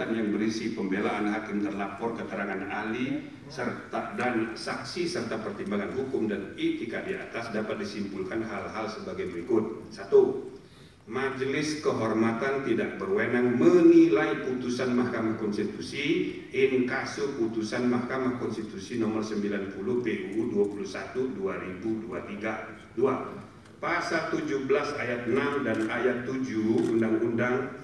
yang berisi pembelaan hakim terlapor, keterangan ahli, serta dan saksi serta pertimbangan hukum dan etika di atas dapat disimpulkan hal-hal sebagai berikut. 1. Majelis Kehormatan tidak berwenang menilai putusan Mahkamah Konstitusi in casu putusan Mahkamah Konstitusi nomor 90 PUU 21 2023. 2. Pasal 17 ayat 6 dan ayat 7 Undang-Undang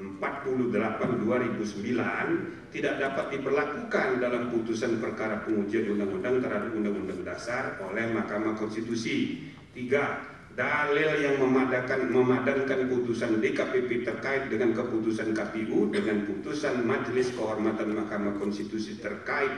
48/2009 tidak dapat diberlakukan dalam putusan perkara pengujian undang-undang terhadap undang-undang dasar oleh Mahkamah Konstitusi. 3. Dalil yang memadankan putusan DKPP terkait dengan keputusan KPU dengan putusan Majelis Kehormatan Mahkamah Konstitusi terkait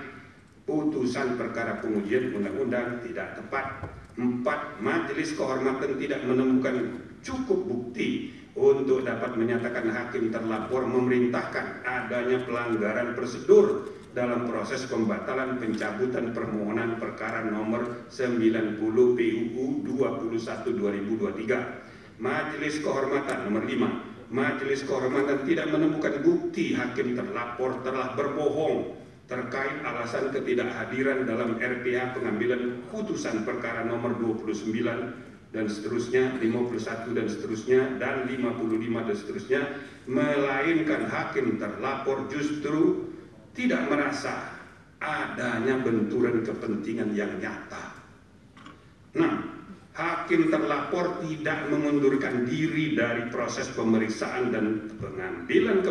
putusan perkara pengujian undang-undang tidak tepat. 4. Majelis Kehormatan tidak menemukan cukup bukti untuk dapat menyatakan hakim terlapor memerintahkan adanya pelanggaran prosedur dalam proses pembatalan pencabutan permohonan perkara nomor 90 PUU 21 2023. Majelis Kehormatan nomor 5. Majelis Kehormatan tidak menemukan bukti hakim terlapor telah berbohong terkait alasan ketidakhadiran dalam RPH pengambilan putusan perkara nomor 29 dan seterusnya, 51 dan seterusnya, dan 55 dan seterusnya, melainkan hakim terlapor justru tidak merasa adanya benturan kepentingan yang nyata. 6. Hakim terlapor tidak mengundurkan diri dari proses pemeriksaan dan pengambilan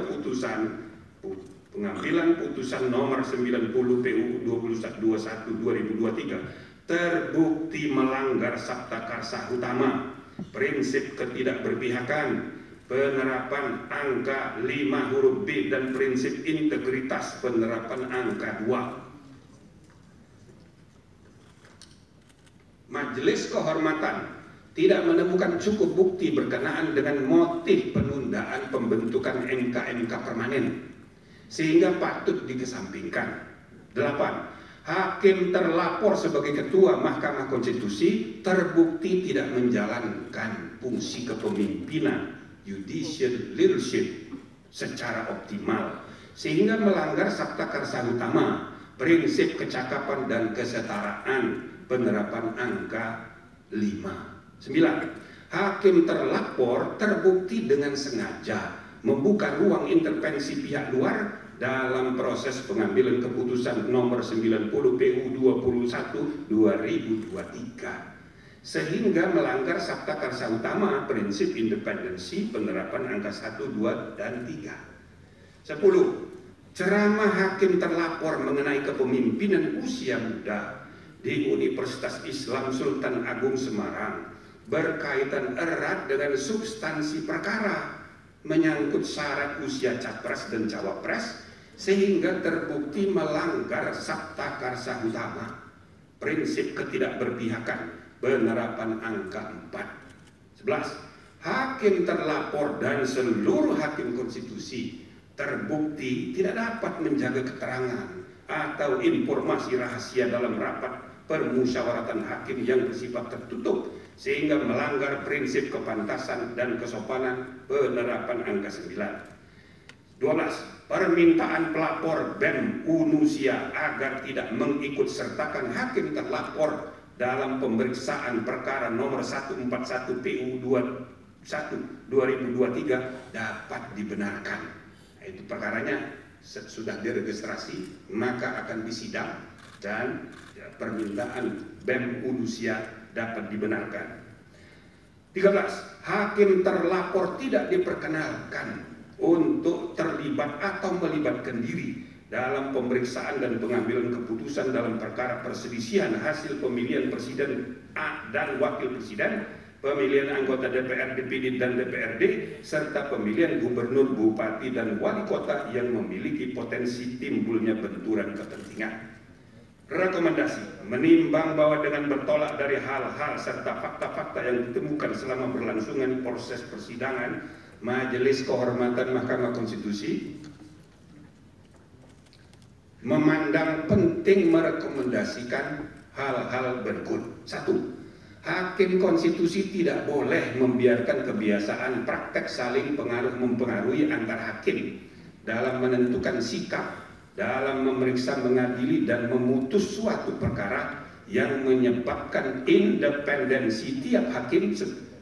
putusan nomor 90 PUU 21 2023 terbukti melanggar sabta karsa utama, prinsip ketidakberpihakan, penerapan angka 5 huruf B dan prinsip integritas penerapan angka 2. Majelis Kehormatan tidak menemukan cukup bukti berkenaan dengan motif penundaan pembentukan MK permanen sehingga patut dikesampingkan. 8. Hakim terlapor sebagai ketua Mahkamah Konstitusi terbukti tidak menjalankan fungsi kepemimpinan judicial leadership secara optimal sehingga melanggar sabta karsa utama, prinsip kecakapan dan kesetaraan, penerapan angka 5. 9. Hakim terlapor terbukti dengan sengaja membuka ruang intervensi pihak luar dalam proses pengambilan keputusan nomor 90 PU 21 2023 sehingga melanggar sabta karsa utama, prinsip independensi, penerapan angka 1, 2, dan 3. 10. Ceramah hakim terlapor mengenai kepemimpinan usia muda di Universitas Islam Sultan Agung Semarang berkaitan erat dengan substansi perkara menyangkut syarat usia capres dan cawapres sehingga terbukti melanggar sabta karsa utama, prinsip ketidakberpihakan, penerapan angka 4. 11. Hakim terlapor dan seluruh hakim konstitusi terbukti tidak dapat menjaga keterangan atau informasi rahasia dalam rapat permusyawaratan hakim yang bersifat tertutup sehingga melanggar prinsip kepantasan dan kesopanan, penerapan angka 9. 12. Permintaan pelapor BEM Unusia agar tidak mengikut sertakan hakim terlapor dalam pemeriksaan perkara nomor 141 PU 21 2023 dapat dibenarkan. Itu perkaranya sudah diregistrasi, maka akan disidang dan permintaan BEM Unusia dapat dibenarkan. 13. Hakim terlapor tidak diperkenalkan untuk terlibat atau melibatkan diri dalam pemeriksaan dan pengambilan keputusan dalam perkara perselisihan hasil pemilihan presiden dan wakil presiden, pemilihan anggota DPR, DPD, dan DPRD, serta pemilihan gubernur, bupati, dan wali kota yang memiliki potensi timbulnya benturan kepentingan. Rekomendasi: menimbang bahwa dengan bertolak dari hal-hal serta fakta-fakta yang ditemukan selama berlangsungan proses persidangan, Majelis Kehormatan Mahkamah Konstitusi memandang penting merekomendasikan hal-hal berikut. 1. Hakim konstitusi tidak boleh membiarkan kebiasaan praktek saling pengaruh-mempengaruhi antar hakim dalam menentukan sikap, dalam memeriksa, mengadili, dan memutus suatu perkara yang menyebabkan independensi tiap hakim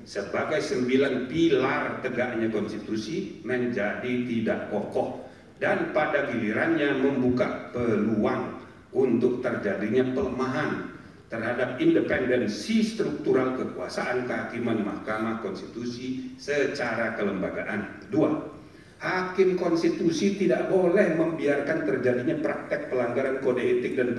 sebagai 9 pilar tegaknya konstitusi menjadi tidak kokoh, dan pada gilirannya membuka peluang untuk terjadinya pelemahan terhadap independensi struktural kekuasaan kehakiman Mahkamah Konstitusi secara kelembagaan. 2. Hakim konstitusi tidak boleh membiarkan terjadinya praktek pelanggaran kode etik dan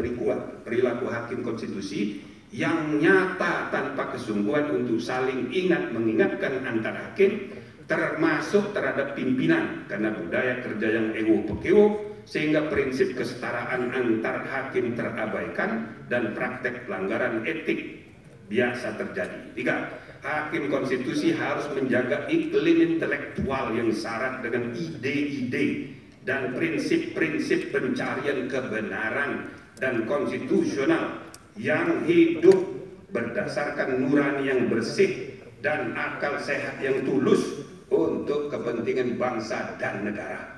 perilaku hakim konstitusi yang nyata tanpa kesungguhan untuk saling ingat mengingatkan antar hakim, termasuk terhadap pimpinan, karena budaya kerja yang ewo-pekewo sehingga prinsip kesetaraan antar hakim terabaikan dan praktek pelanggaran etik biasa terjadi. 3. Hakim konstitusi harus menjaga iklim intelektual yang syarat dengan ide-ide dan prinsip-prinsip pencarian kebenaran dan konstitusional yang hidup berdasarkan nurani yang bersih dan akal sehat yang tulus untuk kepentingan bangsa dan negara,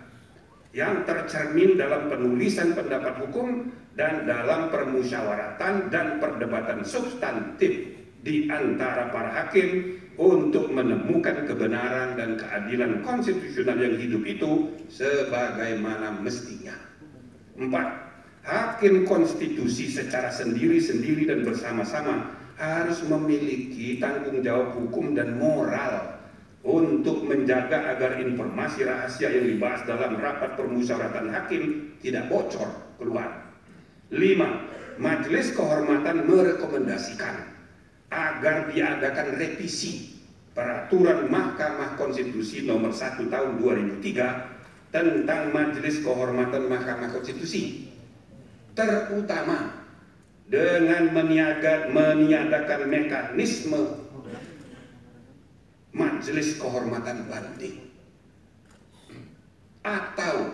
yang tercermin dalam penulisan pendapat hukum dan dalam permusyawaratan dan perdebatan substantif di antara para hakim untuk menemukan kebenaran dan keadilan konstitusional yang hidup itu sebagaimana mestinya. 4. Hakim konstitusi secara sendiri-sendiri dan bersama-sama harus memiliki tanggung jawab hukum dan moral untuk menjaga agar informasi rahasia yang dibahas dalam rapat permusyawaratan hakim tidak bocor keluar. 5. Majelis Kehormatan merekomendasikan agar diadakan revisi Peraturan Mahkamah Konstitusi Nomor 1 Tahun 2003 tentang Majelis Kehormatan Mahkamah Konstitusi, terutama dengan meniadakan mekanisme Majelis Kehormatan Banding, atau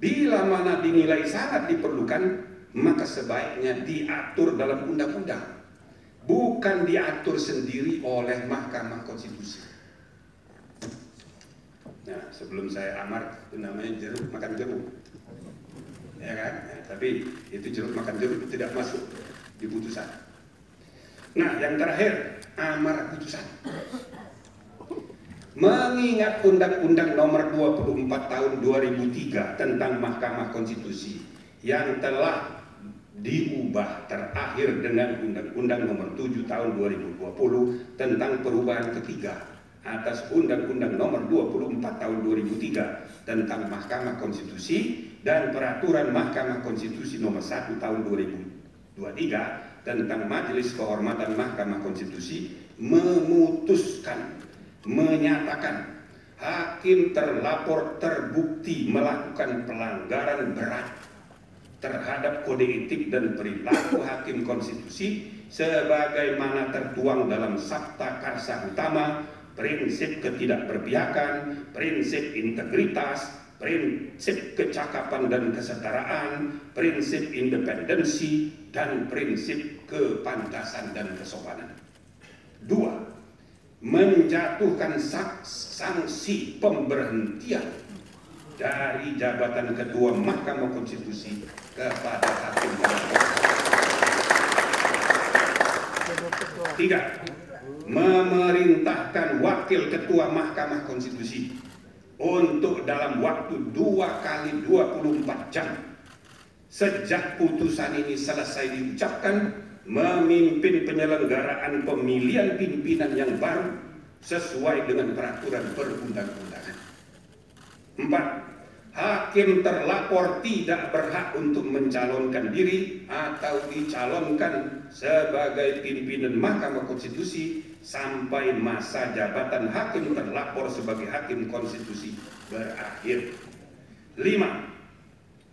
bila mana dinilai sangat diperlukan maka sebaiknya diatur dalam undang-undang, bukan diatur sendiri oleh Mahkamah Konstitusi. Nah, sebelum saya amar, itu namanya jeruk makan jeruk, ya kan? Nah, tapi itu jeruk makan jeruk itu tidak masuk di putusan. Nah, yang terakhir, amar putusan. Mengingat Undang-Undang Nomor 24 Tahun 2003 tentang Mahkamah Konstitusi yang telah diubah terakhir dengan Undang-Undang Nomor 7 Tahun 2020 tentang perubahan ketiga atas Undang-Undang Nomor 24 Tahun 2003 tentang Mahkamah Konstitusi dan Peraturan Mahkamah Konstitusi Nomor 1 Tahun 2023 tentang Majelis Kehormatan Mahkamah Konstitusi, menyatakan hakim terlapor terbukti melakukan pelanggaran berat terhadap kode etik dan perilaku hakim konstitusi sebagaimana tertuang dalam Sabta Karsa Utama, prinsip ketidakberpihakan, prinsip integritas, prinsip kecakapan dan kesetaraan, prinsip independensi, dan prinsip kepantasan dan kesopanan. 2. Menjatuhkan sanksi pemberhentian dari jabatan Ketua Mahkamah Konstitusi kepada hakim. 3. Memerintahkan Wakil Ketua Mahkamah Konstitusi untuk dalam waktu 2 kali 24 jam sejak putusan ini selesai diucapkan memimpin penyelenggaraan pemilihan pimpinan yang baru sesuai dengan peraturan perundang-undangan. 4. Hakim terlapor tidak berhak untuk mencalonkan diri atau dicalonkan sebagai pimpinan Mahkamah Konstitusi sampai masa jabatan hakim terlapor sebagai hakim konstitusi berakhir. 5.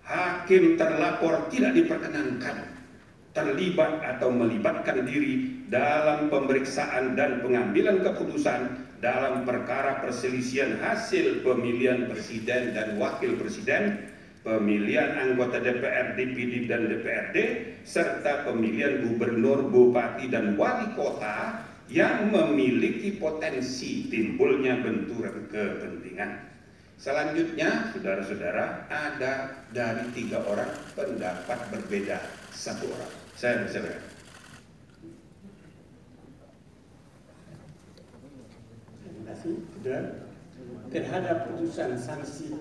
Hakim terlapor tidak diperkenankan terlibat atau melibatkan diri dalam pemeriksaan dan pengambilan keputusan dalam perkara perselisihan hasil pemilihan presiden dan wakil presiden, pemilihan anggota DPR, DPD dan DPRD, serta pemilihan gubernur, bupati dan wali kota yang memiliki potensi timbulnya benturan kepentingan. Selanjutnya, saudara-saudara, ada dari 3 orang pendapat berbeda 1 orang. Saya bersilakan. Terima kasih. Terhadap putusan sanksi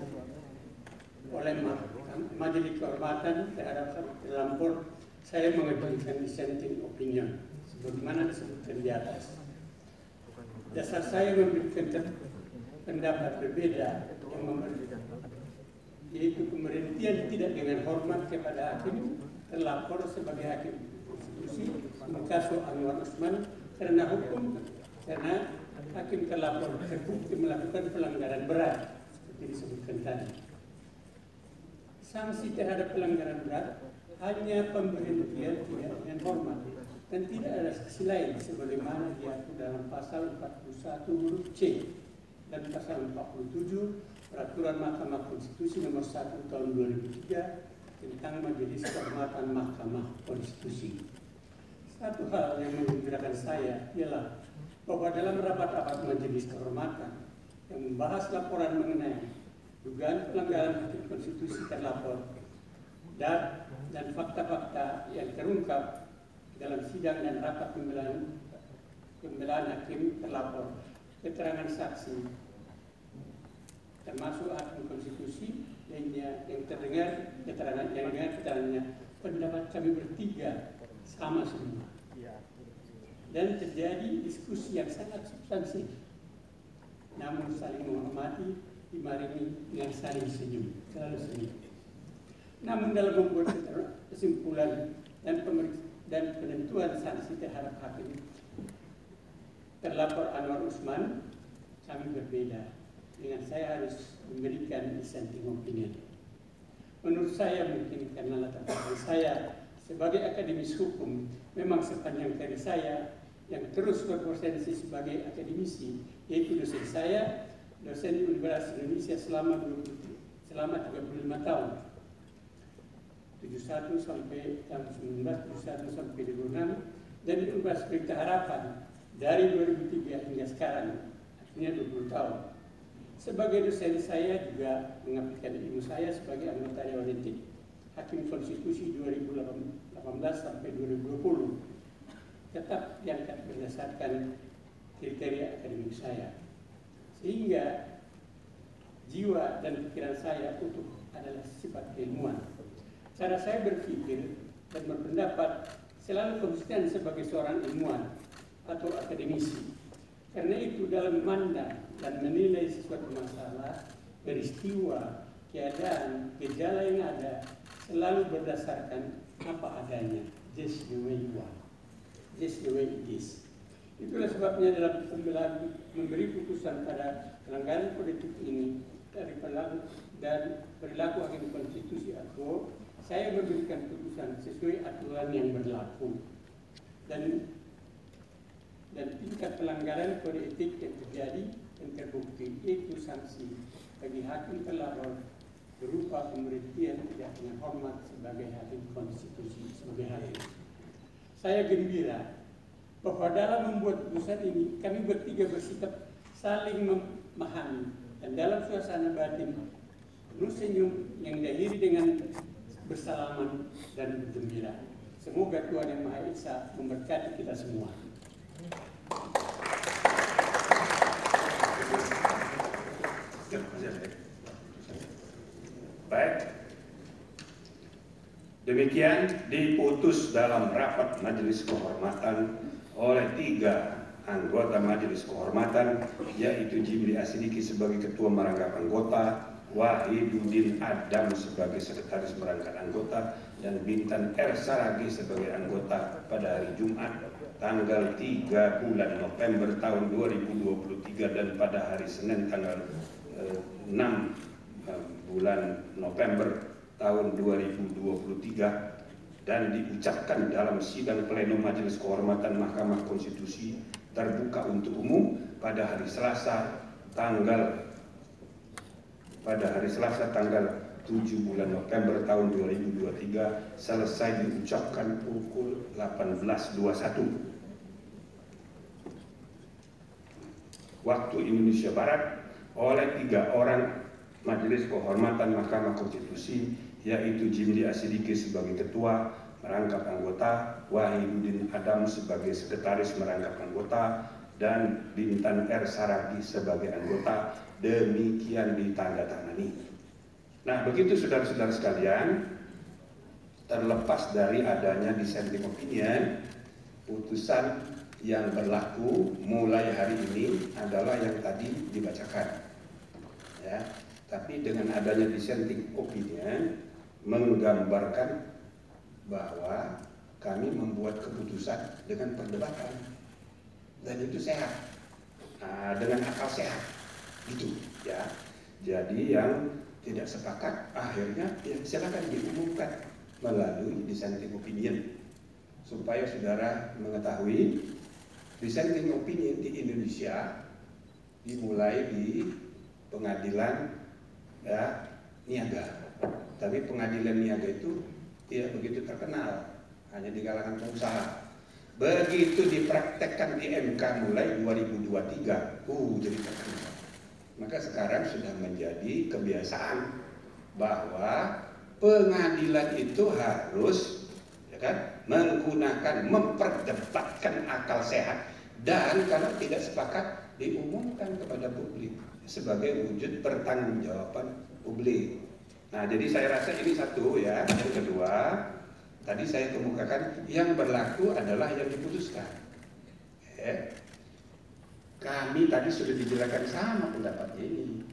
oleh Majelis Kehormatan terhadap terlampor, saya mengajukan dissenting opinion sebagaimana disebutkan di atas. Dasar saya memberikan pendapat berbeda yaitu pemberhentian tidak dengan hormat kepada hakim terlapor sebagai hakim konstitusi kasus Anwar Usman karena hakim terlapor terbukti melakukan pelanggaran berat seperti disebutkan tadi. Sanksi terhadap pelanggaran berat hanya pemberhentian tidak dengan hormat dan tidak ada sanksi lain sebagaimana diatur dalam pasal 41 huruf C dan pasal 47 Peraturan Mahkamah Konstitusi nomor 1 tahun 2003 tentang Majelis Kehormatan Mahkamah Konstitusi. Satu hal yang menggembirakan saya ialah bahwa dalam rapat-rapat Majelis Kehormatan yang membahas laporan mengenai dugaan pelanggaran hakim konstitusi terlapor dan fakta-fakta yang terungkap dalam sidang dan rapat pembelaan hakim terlapor, keterangan saksi termasuk hakim konstitusi lainnya yang terdengar keterangannya, pendapat kami bertiga sama semua dan terjadi diskusi yang sangat substansi namun saling menghormati dibarengi dengan saling senyum, selalu senyum. Namun dalam membuat kesimpulan dan penentuan sanksi terhadap hakim terlapor Anwar Usman, kami berbeda. Dengan saya harus memberikan dissenting opinion. Menurut saya mungkin karena latar belakang saya sebagai akademis hukum, memang sepanjang karir saya yang terus berpotensi sebagai akademisi, yaitu dosen saya, dosen di Universitas Indonesia selama 35 tahun. 71 sampai tahun 1971 sampai 2006 dan di Universitas Pelita Harapan dari 2003 hingga sekarang, artinya 20 tahun. Sebagai dosen saya juga mengabdikan ilmu saya sebagai anggota Dewan Etik Hakim Konstitusi 2018 sampai 2020. Tetap diangkat berdasarkan kriteria akademik saya. Sehingga jiwa dan pikiran saya utuh adalah sifat keilmuan. Cara saya berpikir dan berpendapat selalu konsisten sebagai seorang ilmuwan atau akademisi. Karena itu dalam memandang dan menilai sesuatu masalah, peristiwa, keadaan, gejala yang ada selalu berdasarkan apa adanya, just the way you are, just the way it is. Itulah sebabnya dalam pembelaan memberi putusan pada pelanggaran politik ini dari perilaku hakim konstitusi atau saya memberikan putusan sesuai aturan yang berlaku dan tingkat pelanggaran kode etik yang terjadi dan terbukti itu sanksi bagi hakim terlapor berupa pemberhentian tidak dengan hormat sebagai hakim konstitusi sebagai hakim. Saya gembira bahwa dalam membuat putusan ini kami bertiga bersikap saling memahami dan dalam suasana batin penuh senyum yang diakhiri dengan bersalaman dan bergembira. Semoga Tuhan Yang Maha Esa memberkati kita semua. Baik, demikian diputus dalam rapat Majelis Kehormatan oleh 3 anggota Majelis Kehormatan, yaitu Jimli Asidiki sebagai Ketua Merangkap Anggota, Wahiduddin Adam sebagai Sekretaris Merangkap Anggota, dan Bintan R. Saragi sebagai anggota pada hari Jumat tanggal 3 bulan November tahun 2023 dan pada hari Senin tanggal 6 bulan November tahun 2023 dan diucapkan dalam sidang pleno Majelis Kehormatan Mahkamah Konstitusi terbuka untuk umum pada hari Selasa tanggal 7 bulan November tahun 2023 selesai diucapkan pukul 18.21 waktu Indonesia Barat oleh 3 orang Majelis Kehormatan Mahkamah Konstitusi, yaitu Jimli Asidiki sebagai ketua merangkap anggota, Wahidudin Adam sebagai sekretaris merangkap anggota, dan Bintan R. Saragi sebagai anggota. Demikian ditandatangani. Nah, begitu saudara-saudara sekalian, terlepas dari adanya dissenting opinion, putusan yang berlaku mulai hari ini adalah yang tadi dibacakan. Ya, tapi dengan adanya dissenting opinion menggambarkan bahwa kami membuat keputusan dengan perdebatan, dan itu sehat, dengan akal sehat, gitu ya. Jadi yang tidak sepakat akhirnya ya silakan diumumkan melalui dissenting opinion, supaya saudara mengetahui dissenting opinion di Indonesia dimulai di pengadilan ya, niaga. Tapi pengadilan niaga itu tidak begitu terkenal, hanya di kalangan pengusaha. Begitu dipraktekkan di MK mulai 2023, jadi terkenal. Maka sekarang sudah menjadi kebiasaan bahwa pengadilan itu harus ya kan, memperdebatkan akal sehat, dan kalau tidak sepakat diumumkan kepada publik sebagai wujud pertanggungjawaban publik. Nah, jadi saya rasa ini satu ya. Yang kedua, tadi saya kemukakan yang berlaku adalah yang diputuskan. Kami tadi sudah dijelaskan sama pendapatnya ini.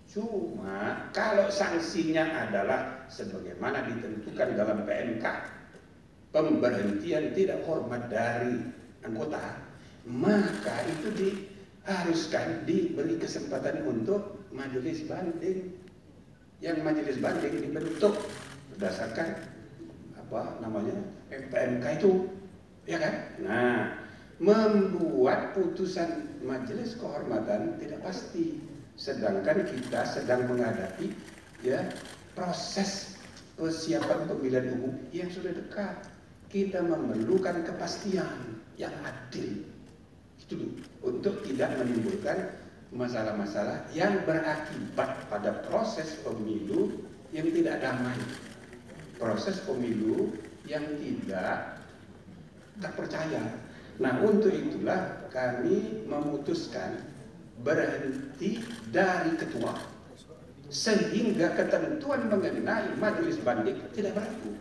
Cuma kalau sanksinya adalah sebagaimana ditentukan dalam PMK, pemberhentian tidak hormat dari anggota, maka itu diharuskan diberi kesempatan untuk majelis banding. Yang majelis banding dibentuk berdasarkan PMK itu, ya kan? Nah, membuat putusan majelis kehormatan tidak pasti, sedangkan kita sedang menghadapi ya proses persiapan pemilihan umum yang sudah dekat. Kita memerlukan kepastian yang adil itu untuk tidak menimbulkan masalah-masalah yang berakibat pada proses pemilu yang tidak damai, proses pemilu yang tidak terpercaya. Nah, untuk itulah kami memutuskan berhenti dari ketua, sehingga ketentuan mengenai majelis banding tidak berlaku.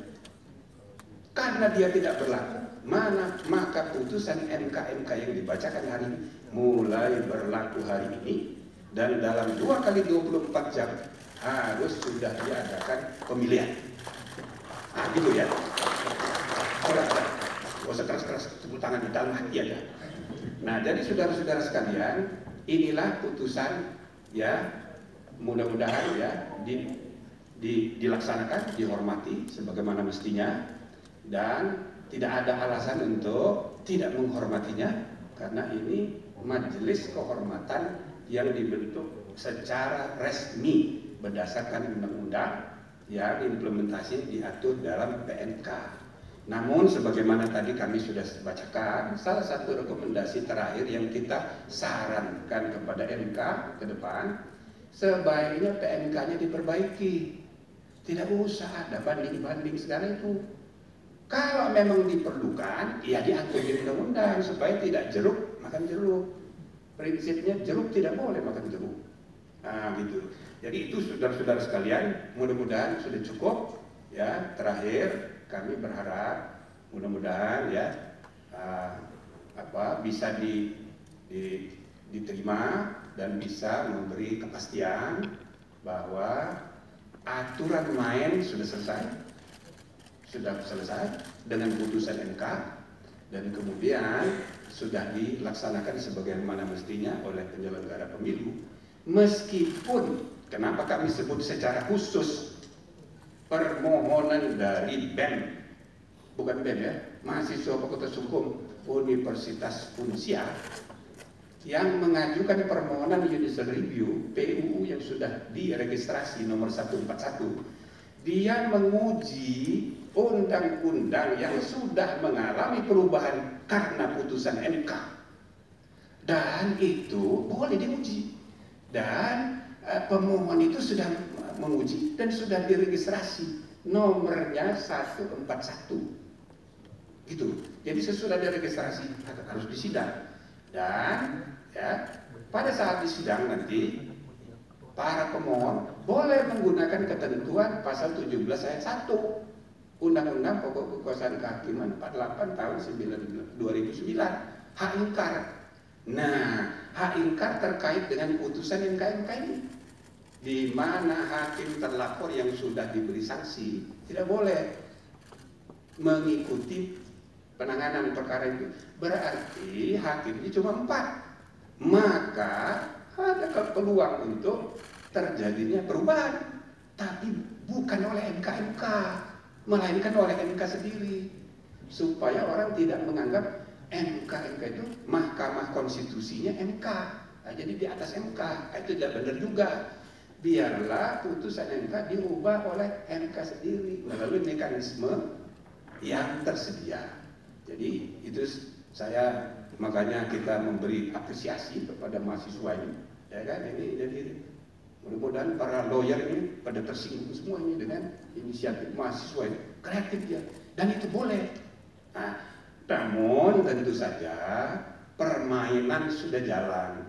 Karena dia tidak berlaku, maka putusan MK yang dibacakan hari ini mulai berlaku hari ini, dan dalam 2 kali 24 jam harus sudah diadakan pemilihan. Nah, gitu ya. Gak usah keras-keras, tepuk tangan di dalam hati aja. Nah, jadi saudara-saudara sekalian, inilah putusan ya, mudah-mudahan ya dilaksanakan, dihormati sebagaimana mestinya, dan tidak ada alasan untuk tidak menghormatinya, karena ini majelis kehormatan yang dibentuk secara resmi berdasarkan undang-undang yang implementasi diatur dalam PMK. Namun sebagaimana tadi kami sudah bacakan, salah satu rekomendasi terakhir yang kita sarankan kepada MK ke depan, sebaiknya PMK-nya diperbaiki. Tidak usah ada banding-banding segala itu. Kalau memang diperlukan, ya diatur di undang-undang supaya tidak jeruk makan jeruk. Prinsipnya jeruk tidak boleh makan jeruk. Nah, gitu. Jadi itu saudara-saudara sekalian, mudah-mudahan sudah cukup. Ya, terakhir kami berharap mudah-mudahan ya bisa diterima dan bisa memberi kepastian bahwa aturan main sudah selesai dengan putusan MK, dan kemudian sudah dilaksanakan sebagaimana mestinya oleh penyelenggara pemilu. Meskipun kenapa kami sebut secara khusus permohonan dari BEM, bukan BEM ya, mahasiswa Fakultas Hukum Universitas Unsia, yang mengajukan permohonan judicial review PUU yang sudah diregistrasi nomor 141. Dia menguji undang-undang yang sudah mengalami perubahan karena putusan MK, dan itu boleh diuji. Dan pemohon itu sudah menguji dan sudah diregistrasi, nomornya 141 gitu. Jadi sesudah diregistrasi harus disidang, dan ya pada saat disidang nanti para pemohon boleh menggunakan ketentuan pasal 17 ayat 1 Undang-Undang Pokok Kekuasaan Kehakiman 48 tahun 2009, hak ingkar. Nah, hak ingkar terkait dengan putusan MK ini, di mana hakim terlapor yang sudah diberi sanksi tidak boleh mengikuti penanganan perkara itu. Berarti hakimnya cuma 4, maka ada peluang untuk terjadinya perubahan, tapi bukan oleh MK, melainkan oleh MK sendiri, supaya orang tidak menganggap MK itu Mahkamah Konstitusinya MK, jadi di atas MK. Itu tidak benar juga. Biarlah putusan MK diubah oleh MK sendiri melalui mekanisme yang tersedia. Jadi itu saya, makanya kita memberi apresiasi kepada mahasiswa ini, ya kan? Ini jadi mudah-mudahan para lawyer ini pada tersinggung semuanya dengan inisiatif mahasiswa ini, kreatif ya, dan itu boleh. Nah, namun tentu saja permainan sudah jalan.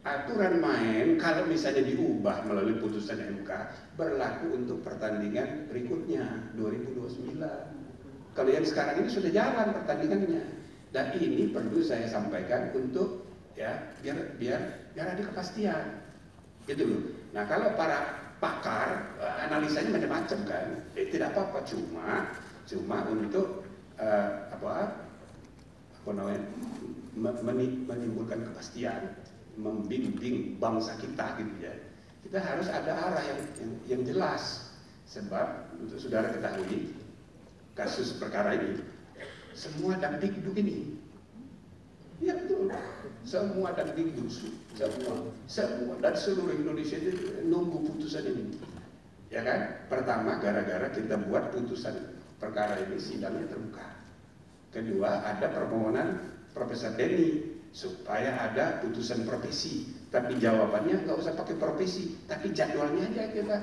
Aturan main kalau misalnya diubah melalui putusan MK berlaku untuk pertandingan berikutnya 2029. Kalau yang sekarang ini sudah jalan pertandingannya, dan ini perlu saya sampaikan untuk ya biar ada kepastian. Gitu loh. Nah, kalau para pakar analisanya macam-macam kan, tidak apa-apa, cuma untuk menimbulkan kepastian, membimbing bangsa kita gitu ya. Kita harus ada arah yang jelas, sebab untuk saudara ketahui kasus perkara ini semua dagdikduk ini, ya betul, semua dagdikduk, semua dan seluruh Indonesia itu nunggu putusan ini, ya kan? Pertama, gara-gara kita buat putusan perkara ini sidangnya terbuka. Kedua, ada permohonan Profesor Denny supaya ada putusan profesi, tapi jawabannya nggak usah pakai profesi, tapi jadwalnya aja kita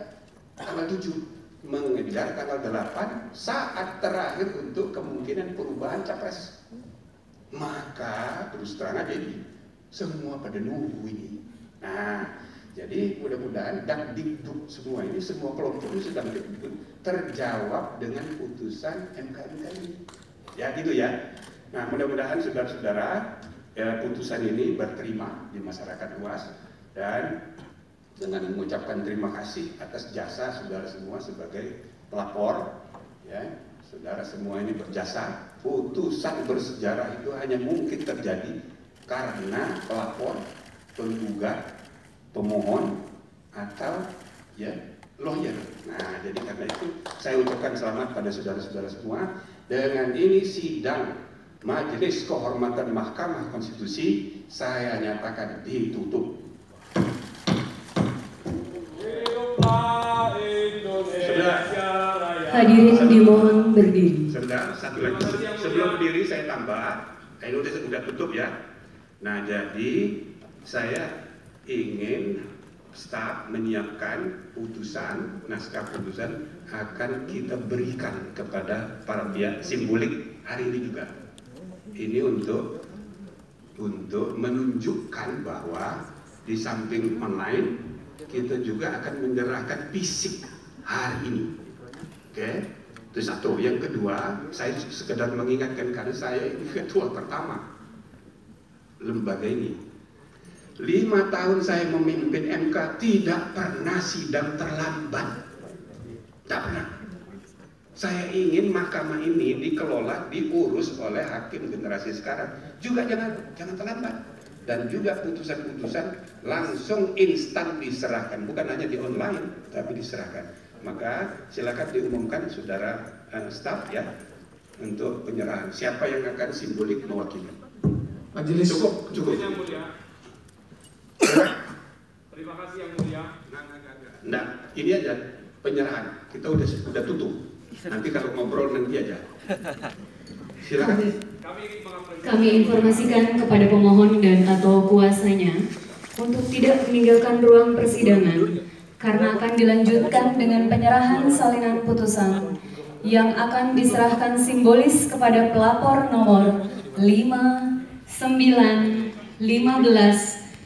tanggal 7 mengejar tanggal 8 saat terakhir untuk kemungkinan perubahan capres. Maka terus terang aja ini semua pada nunggu ini. Nah, jadi mudah-mudahan dagdikduk semua ini, semua kelompok ini sedang terjawab dengan putusan MK ini. Ya gitu ya. Nah, mudah-mudahan saudara-saudara putusan ini berterima di masyarakat luas, dan dengan mengucapkan terima kasih atas jasa saudara semua sebagai pelapor, ya, saudara semua ini berjasa. Putusan bersejarah itu hanya mungkin terjadi karena pelapor, penggugat, pemohon, atau ya lawyer. Nah, jadi karena itu saya ucapkan selamat pada saudara-saudara semua. Dengan ini sidang Majelis Kehormatan Mahkamah Konstitusi saya nyatakan ditutup. Hadirin dimohon berdiri. Saudara, satu lagi sebelum berdiri saya tambah, ini udah tutup ya. Nah, jadi saya ingin staf menyiapkan putusan, naskah putusan akan kita berikan kepada para pihak simbolik hari ini juga. Ini untuk menunjukkan bahwa di samping online kita juga akan menyerahkan fisik hari ini. Oke, itu satu. Yang kedua, saya sekedar mengingatkan karena saya ini ketua pertama lembaga ini. 5 tahun saya memimpin MK tidak pernah sidang terlambat, tidak pernah. Saya ingin mahkamah ini dikelola, diurus oleh hakim generasi sekarang juga jangan terlambat, dan juga putusan-putusan langsung instan diserahkan, bukan hanya di online tapi diserahkan. Maka silakan diumumkan saudara staf ya untuk penyerahan siapa yang akan simbolik mewakili. Majelis cukup. Yang mulia. Terima kasih yang mulia. Nah, ini aja penyerahan. Kita udah tutup. Nanti kalau ngobrol nanti aja. Silakan. Kami informasikan kepada pemohon dan atau kuasanya untuk tidak meninggalkan ruang persidangan karena akan dilanjutkan dengan penyerahan salinan putusan yang akan diserahkan simbolis kepada pelapor nomor 5, 9, 15,